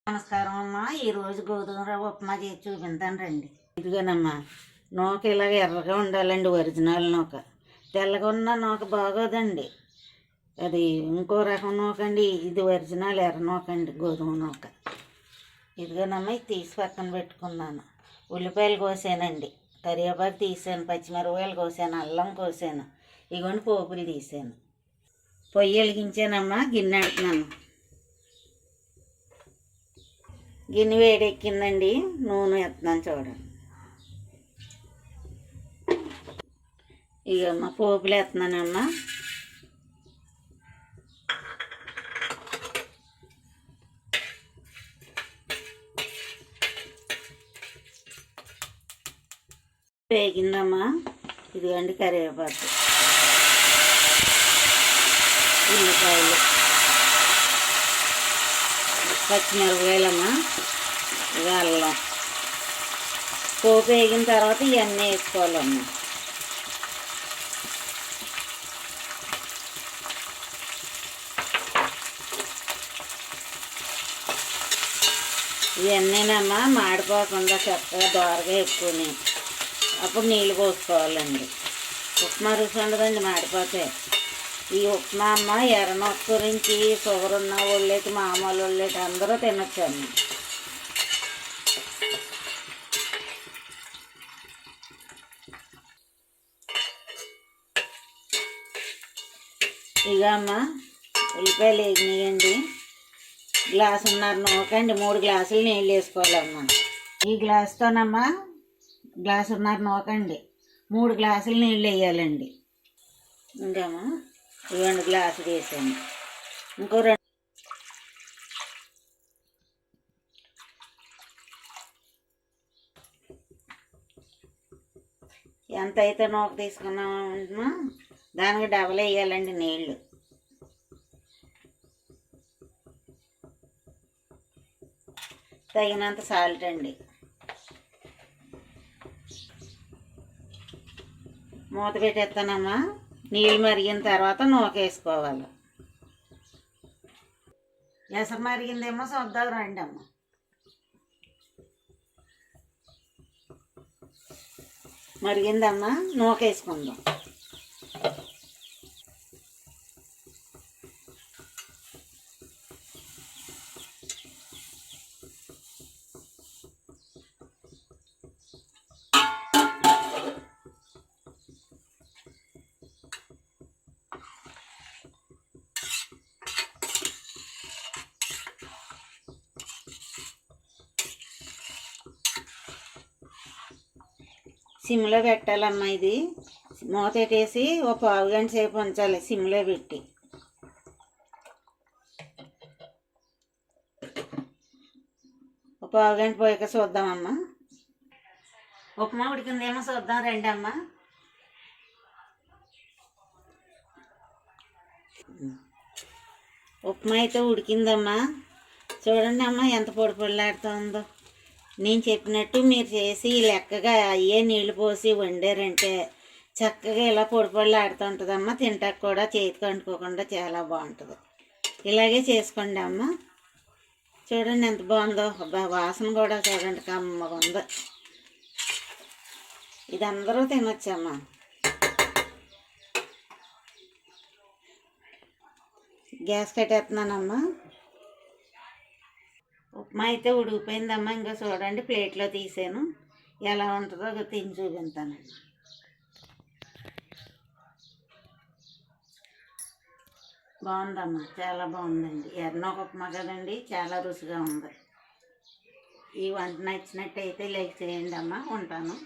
నమస్కారం అమ్మా. ఈరోజు గోధుమ రవ్వ ఉప్మా చేసి చూపించాను రండి. ఇదిగోనమ్మా, నూక ఇలాగ ఎర్రగా ఉండాలండి. ఒరిజినల్ నూక. తెల్లగా ఉన్న నూక బాగోదండి. అది ఇంకో రకం నూక అండి. ఇది ఒరిజినల్ ఎర్ర నూక అండి, గోధుమ నూక. ఇదిగోనమ్మా, ఇది తీసి పక్కన పెట్టుకున్నాను. ఉల్లిపాయలు కోసానండి, కరివేపాకు తీసాను, పచ్చిమిరపకాయలు కోసాను, అల్లం కోసాను. ఇగోండి పోపులు తీసాను. పొయ్యి వెలిగించానమ్మా, గిన్నె పెడుతున్నాను. గిన్నె వేడెక్కిందండి, నూనె వేస్తున్నాను చూడండి. ఇగమ్మా పోపులు వేస్తున్నానమ్మా. వేగిందమ్మా. ఇదిగోండి కరివేపాకు, ఉల్లిపాయలు, పచ్చిమిరపకాయలమ్మా, అల్లం. పోపు వేగిన తర్వాత ఇవన్నీ వేసుకోవాలమ్మా. ఇవన్నీనమ్మా మాడిపోకుండా చక్కగా దోరగా ఎక్కువని అప్పుడు నీళ్ళు పోసుకోవాలండి. ఉప్మా రుచి ఉండదండి మాడిపోతే. ఈ ఉప్మా అమ్మ ఎర్రనొక్క గురించి షుగర్ ఉన్న వాళ్ళకి, మామూలు వాళ్ళకి అందరూ తినొచ్చమ్మ. ఇక అమ్మ ఉల్లిపాయలు వేగినాయండి. గ్లాసున్నర నూకండి, 3 గ్లాసులు నీళ్ళు వేసుకోవాలమ్మా. ఈ గ్లాసుతోనమ్మా గ్లాసున్నర నూకండి, 3 గ్లాసులు నీళ్ళు వేయాలండి. ఇంకమ్మా ఇవ్వండి గ్లాసు వేసాను. ఇంకో 2 ఎంత అయితే నూక తీసుకున్నామా దానికి డబల్ వేయాలండి నీళ్ళు. తగినంత సాల్ట్ అండి. మూత పెట్టేస్తానమ్మా. నీళ్ళు మరిగిన తర్వాత నూక వేసుకోవాలి. ఎసరు మరిగిందేమో చూద్దాం రండి అమ్మ. మరిగిందమ్మా, నూక వేసుకుందాం. సిమ్లో పెట్టాలమ్మా. ఇది మూత పెట్టేసి ఒక పావు గంట సేపు ఉంచాలి సిమ్లో పెట్టి. ఒక పావు గంట పోయాక చూద్దామమ్మా. ఉప్మా ఉడికిందేమో చూద్దాం రండి అమ్మ. ఉప్మా అయితే ఉడికిందమ్మా. చూడండి అమ్మ ఎంత పొడి పొడిలాడుతుందో. నేను చెప్పినట్టు మీరు చేసి లెక్కగా అయ్యే నీళ్ళు పోసి వండారంటే చక్కగా ఇలా పొడి పొడిలాడుతుంటుందమ్మా. తింటాక కూడా చేతికి అంటుకోకుండా చాలా బాగుంటుంది. ఇలాగే చేసుకోండి అమ్మ. చూడండి ఎంత బాగుందో. వాసన కూడా చూడండి కమ్మగా ఉందో. ఇది అందరూ తినొచ్చమ్మా. గ్యాస్ కట్టేస్తున్నానమ్మా. ఉప్మా అయితే ఉడికిపోయిందమ్మా. ఇంకా చూడండి ప్లేట్లో తీసాను. ఎలా ఉంటుందో తిని చూపిస్తానండి. బాగుందమ్మా, చాలా బాగుందండి. ఎర్రనూక ఉప్మా కదండి, చాలా రుచిగా ఉంది. ఈ వంట నచ్చినట్టయితే లైక్ చేయండి అమ్మా. ఉంటాను.